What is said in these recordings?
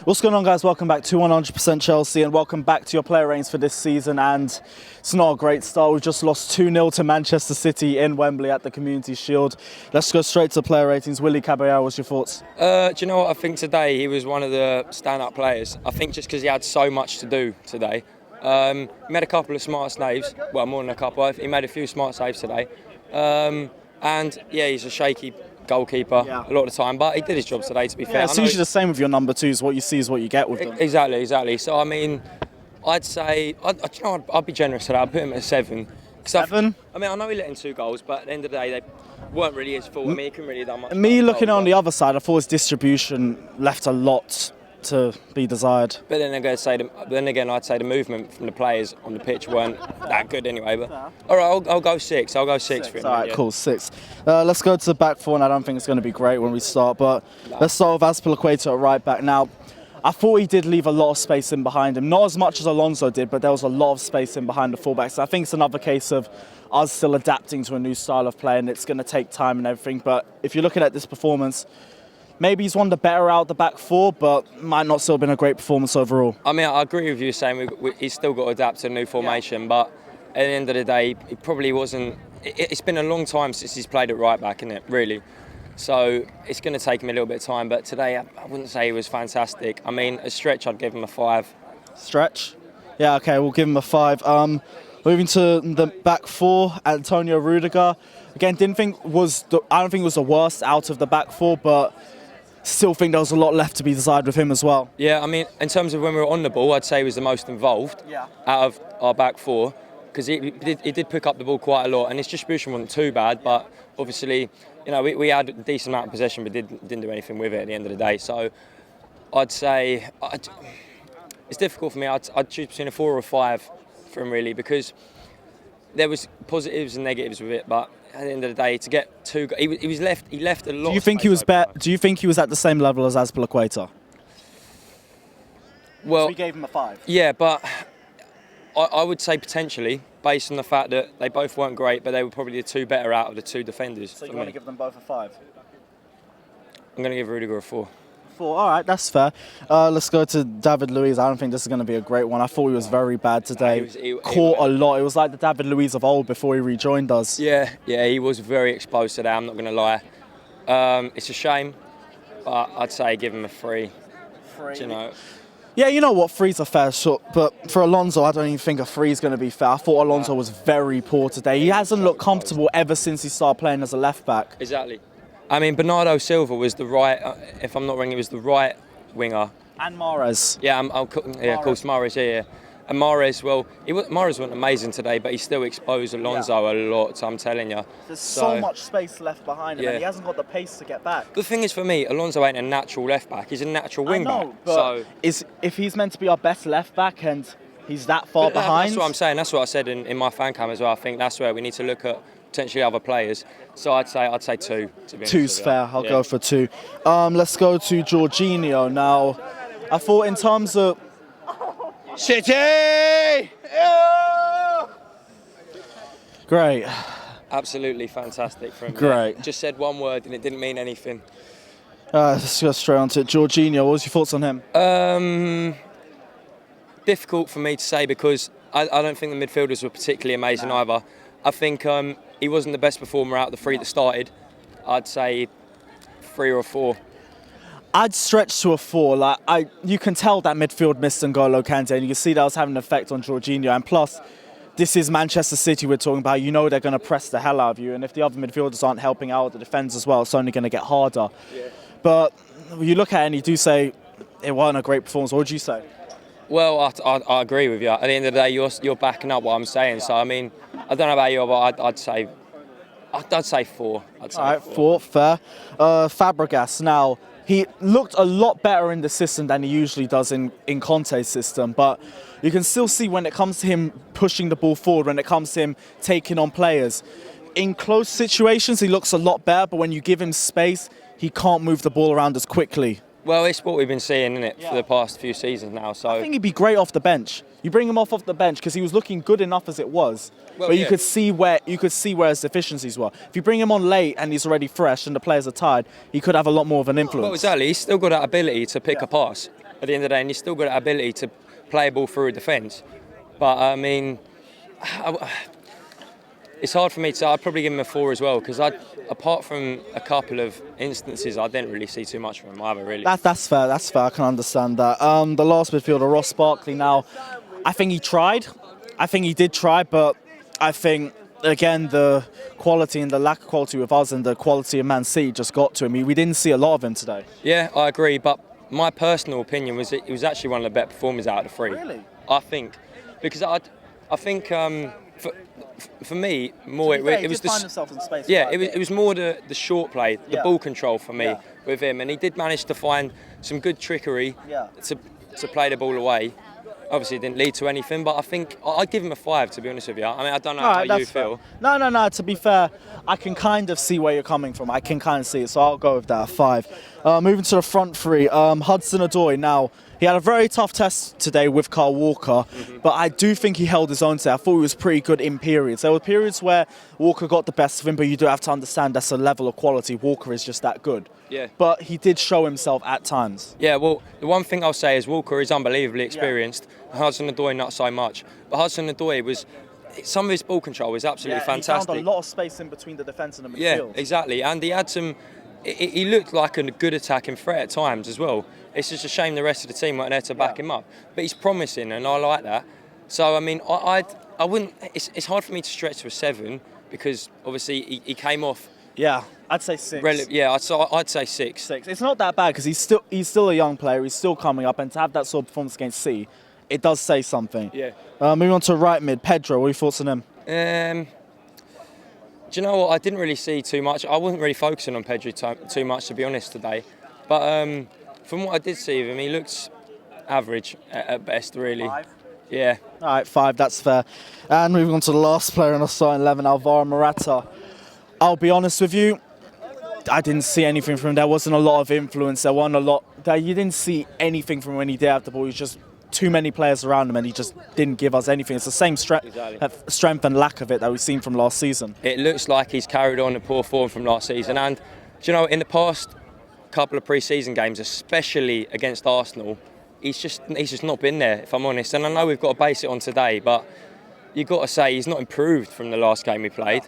What's going on, guys? Welcome back to 100% Chelsea and welcome back to your player ratings for this season. And it's not a great start. We've just lost 2-0 to Manchester City in Wembley at the Community Shield. Let's go straight to player ratings. Willy Caballero, what's your thoughts? Do you know what? I think today he was one of the stand-up players. I think just because he had so much to do today. He made a couple of smart saves. Well, more than a couple. He made a few smart saves today. And yeah, he's a shaky goalkeeper a lot of the time, but he did his job today, to be fair. It's usually the same with your number twos. What you see is what you get with them. Exactly. So, I mean, I'd say, I'd be generous today. I'd put him at a 7. 7? I know he let in 2 goals, but at the end of the day, they weren't really his fault. I mean, he couldn't really have done much. Me looking on the other side, I thought his distribution left a lot to be desired. But then again, I'd say the movement from the players on the pitch weren't that good anyway. But all right, I'll go 6. I'll go 6 for him. All right, cool, 6. Let's go to the back four, and I don't think it's going to be great when we start. But let's start with Azpilicueta at right back. Now, I thought he did leave a lot of space in behind him. Not as much as Alonso did, but there was a lot of space in behind the fullbacks. I think it's another case of us still adapting to a new style of play, and it's going to take time and everything. But if you're looking at this performance, maybe he's one of the better out of the back four, but might not still have been a great performance overall. I mean, I agree with you saying he's still got to adapt to a new formation, but at the end of the day, he probably wasn't. It's been a long time since he's played at right back, isn't it, really? So it's going to take him a little bit of time, but today I wouldn't say he was fantastic. I mean, a stretch, I'd give him a 5. Stretch? Yeah, okay, we'll give him a 5. Moving to the back four, Antonio Rudiger. Again, I don't think it was the worst out of the back four, but still think there was a lot left to be desired with him as well. Yeah, I mean, in terms of when we were on the ball, I'd say he was the most involved out of our back four, because he did pick up the ball quite a lot, and his distribution wasn't too bad, but obviously, you know, we had a decent amount of possession, but didn't do anything with it at the end of the day. So I'd say it's difficult for me. I'd choose between a 4 or a 5 for him, really, because there was positives and negatives with it, but at the end of the day, to get 2, he left a lot. Do you think he was better? Do you think he was at the same level as Azpilicueta? Well, so we gave him a 5. Yeah, but I would say potentially, based on the fact that they both weren't great, but they were probably the 2 better out of the 2 defenders. So you want to give them both a 5? I'm going to give Rudiger a 4. 4, all right, that's fair. Let's go to David Luiz. I don't think this is going to be a great one. I thought he was very bad today. He caught a lot. It was like the David Luiz of old before he rejoined us. Yeah, he was very exposed today, I'm not going to lie. It's a shame, but I'd say give him a 3. 3? Do you know? Yeah, you know what, 3's a fair shot, but for Alonso, I don't even think a 3 is going to be fair. I thought Alonso was very poor today. He hasn't looked comfortable ever since he started playing as a left-back. Exactly. I mean, Bernardo Silva was the right, if I'm not wrong, he was the right winger. And Mahrez. Yeah, of course, Mahrez, yeah. And Mahrez, well, Mahrez wasn't amazing today, but he still exposed Alonso a lot, I'm telling you. There's so much space left behind him, and he hasn't got the pace to get back. The thing is, for me, Alonso ain't a natural left-back, he's a natural wing-back. I know, but if he's meant to be our best left-back and he's that far behind... That's what I'm saying, that's what I said in my fan cam as well. I think that's where we need to look at potentially other players. So I'd say 2, to be honest. 2's fair, I'll go for 2. Let's go to Jorginho now. I thought in terms of... City! Great. Absolutely fantastic from him. Great. Just said one word and it didn't mean anything. Let's go straight on to Jorginho. What was your thoughts on him? Difficult for me to say because I don't think the midfielders were particularly amazing either. I think he wasn't the best performer out of the 3 that started. I'd say 3 or 4. I'd stretch to a 4. You can tell that midfield missed N'Golo Kante, and you can see that was having an effect on Jorginho. And plus, this is Manchester City we're talking about. You know they're going to press the hell out of you, and if the other midfielders aren't helping out the defence as well, it's only going to get harder. Yeah. But you look at it and you do say it wasn't a great performance. What would you say? Well, I agree with you. At the end of the day, you're backing up what I'm saying. So I mean, I don't know about you, but I'd say 4. All right, 4, fair. Fabregas now. He looked a lot better in the system than he usually does in Conte's system, but you can still see when it comes to him pushing the ball forward, when it comes to him taking on players. In close situations, he looks a lot better, but when you give him space, he can't move the ball around as quickly. Well, it's what we've been seeing, isn't it, for the past few seasons now. So I think he'd be great off the bench. You bring him off the bench because he was looking good enough as it was. Well, but you could see where his deficiencies were. If you bring him on late and he's already fresh and the players are tired, he could have a lot more of an influence. Well, exactly. He's still got that ability to pick a pass. at the end of the day, and he's still got that ability to play a ball through a defence. But I mean, it's hard for me to. I'd probably give him a 4 as well, because apart from a couple of instances, I didn't really see too much from him either. Really. That's fair. That's fair. I can understand that. The last midfielder, Ross Barkley. Now, I think he tried. I think he did try, but I think again the quality and the lack of quality with us and the quality of Man City just got to him. We didn't see a lot of him today. Yeah, I agree. But my personal opinion was it was actually one of the better performers out of the 3. Really? I think, because I think. For me, more it was find himself in space. Yeah, it was more the short play, the ball control for me with him, and he did manage to find some good trickery to play the ball away. Obviously, it didn't lead to anything, but I think I'd give him a 5, to be honest with you. I mean, I don't know how you feel. No. To be fair, I can kind of see where you're coming from. I can kind of see it, so I'll go with that, a 5. Moving to the front 3, Hudson-Odoi. Now, he had a very tough test today with Kyle Walker, but I do think he held his own today. I thought he was pretty good in periods. There were periods where Walker got the best of him, but you do have to understand that's a level of quality. Walker is just that good. Yeah. But he did show himself at times. Yeah, well, the one thing I'll say is Walker is unbelievably experienced. Hudson-Odoi not so much. But Hudson-Odoi some of his ball control was absolutely fantastic. He found a lot of space in between the defence and the midfield. Yeah, exactly. And he had some. He looked like a good attacking threat at times as well. It's just a shame the rest of the team weren't there to back him up. But he's promising, and I like that. So I mean, I wouldn't. It's hard for me to stretch to a 7 because obviously he came off. Yeah, I'd say 6. I'd say 6. 6. It's not that bad because he's still a young player. He's still coming up, and to have that sort of performance against City, it does say something. Yeah. Moving on to right mid, Pedro. What are your thoughts on him? Do you know what? I didn't really see too much. I wasn't really focusing on Pedro too much, to be honest, today. But from what I did see of him, he looks average at best, really. 5? Yeah. All right, 5. That's fair. And moving on to the last player in the starting 11, Alvaro Morata. I'll be honest with you, I didn't see anything from him. There wasn't a lot of influence. There wasn't a lot. You didn't see anything from when he did have the ball. He was just too many players around him, and he just didn't give us anything. It's the same strength and lack of it that we've seen from last season. It looks like he's carried on the poor form from last season. And, do you know, in the past couple of pre-season games, especially against Arsenal, he's just not been there, if I'm honest. And I know we've got to base it on today, but you've got to say he's not improved from the last game we played.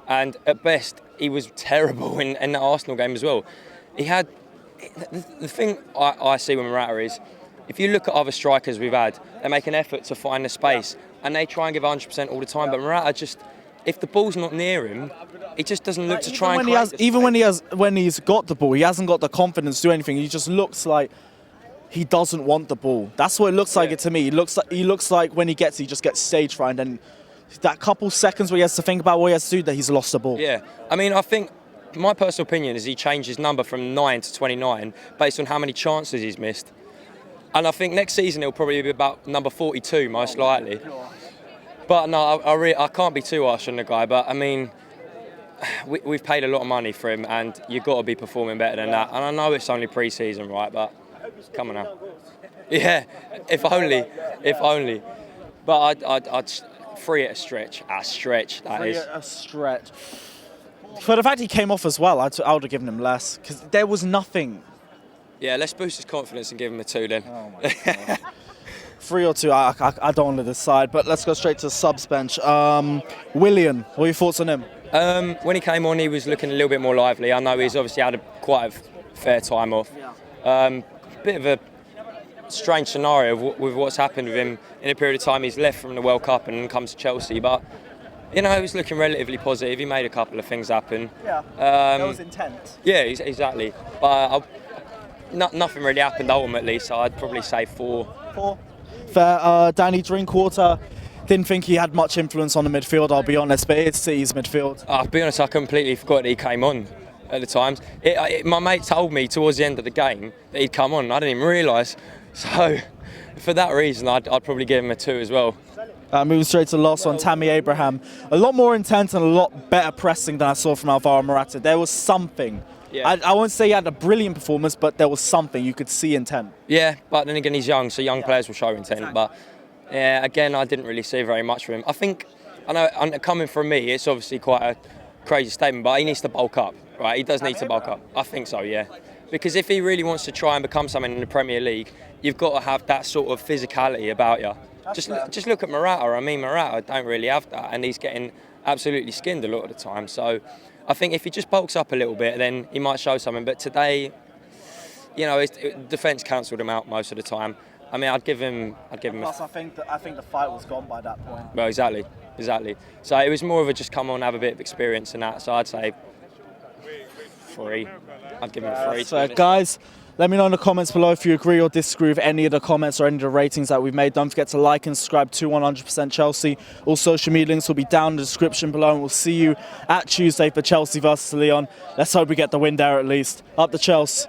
And at best, he was terrible in the Arsenal game as well. He had... The thing I see with Morata is, if you look at other strikers we've had, they make an effort to find the space and they try and give 100% all the time. But Morata just, if the ball's not near him, he just doesn't look to try and create even when he's got the ball, he hasn't got the confidence to do anything. He just looks like he doesn't want the ball. That's what it looks like it to me. He looks like when he just gets stage fright, and that couple seconds where he has to think about what he has to do, that he's lost the ball. Yeah, I mean, I think my personal opinion is he changed his number from 9 to 29 based on how many chances he's missed. And I think next season he'll probably be about number 42, most likely. But no, I can't be too harsh on the guy. But I mean, we've paid a lot of money for him, and you've got to be performing better than that. And I know it's only pre-season, right? But come on now. Yeah, if only. But I'd 3 at a stretch. A stretch, that is. 3 at a stretch. For the fact he came off as well, I would have given him less, because there was nothing. Yeah, let's boost his confidence and give him a 2 then. Oh my God. 3 or 2, I don't want to decide, but let's go straight to the subs bench. Willian, what are your thoughts on him? When he came on, he was looking a little bit more lively. I know he's obviously had quite a fair time off. Bit of a strange scenario with what's happened with him in a period of time. He's left from the World Cup and comes to Chelsea, but you know, he was looking relatively positive. He made a couple of things happen. Yeah, that was intent. Yeah, exactly. But nothing really happened ultimately, so I'd probably say 4. 4. Fair. Danny Drinkwater, didn't think he had much influence on the midfield, I'll be honest, but it's City's midfield. I'll be honest, I completely forgot that he came on at the times. My mate told me towards the end of the game that he'd come on, and I didn't even realise. So, for that reason, I'd probably give him a 2 as well. Moving straight to the last one, Tammy Abraham. A lot more intense and a lot better pressing than I saw from Alvaro Morata. There was something. Yeah. I won't say he had a brilliant performance, but there was something. You could see intent. Yeah, but then again, he's young, so young players will show intent. Exactly. But yeah, again, I didn't really see very much from him. I think, I know, coming from me, it's obviously quite crazy statement, but he needs to bulk up, right? He does need to bulk up. I think so, yeah. Because if he really wants to try and become something in the Premier League, you've got to have that sort of physicality about you. Just look at Morata. I mean, Morata don't really have that, and he's getting absolutely skinned a lot of the time. So I think if he just bulks up a little bit, then he might show something. But today, you know, defence cancelled him out most of the time. I mean, I'd give him. Plus, I think the fight was gone by that point. Well, exactly. So it was more of a just come on, have a bit of experience and that. So I'd say 3. I'd give him a 3. So, guys, let me know in the comments below if you agree or disagree with any of the comments or any of the ratings that we've made. Don't forget to like and subscribe to 100% Chelsea. All social media links will be down in the description below, and we'll see you at Tuesday for Chelsea versus Lyon. Let's hope we get the win there at least. Up the Chelsea.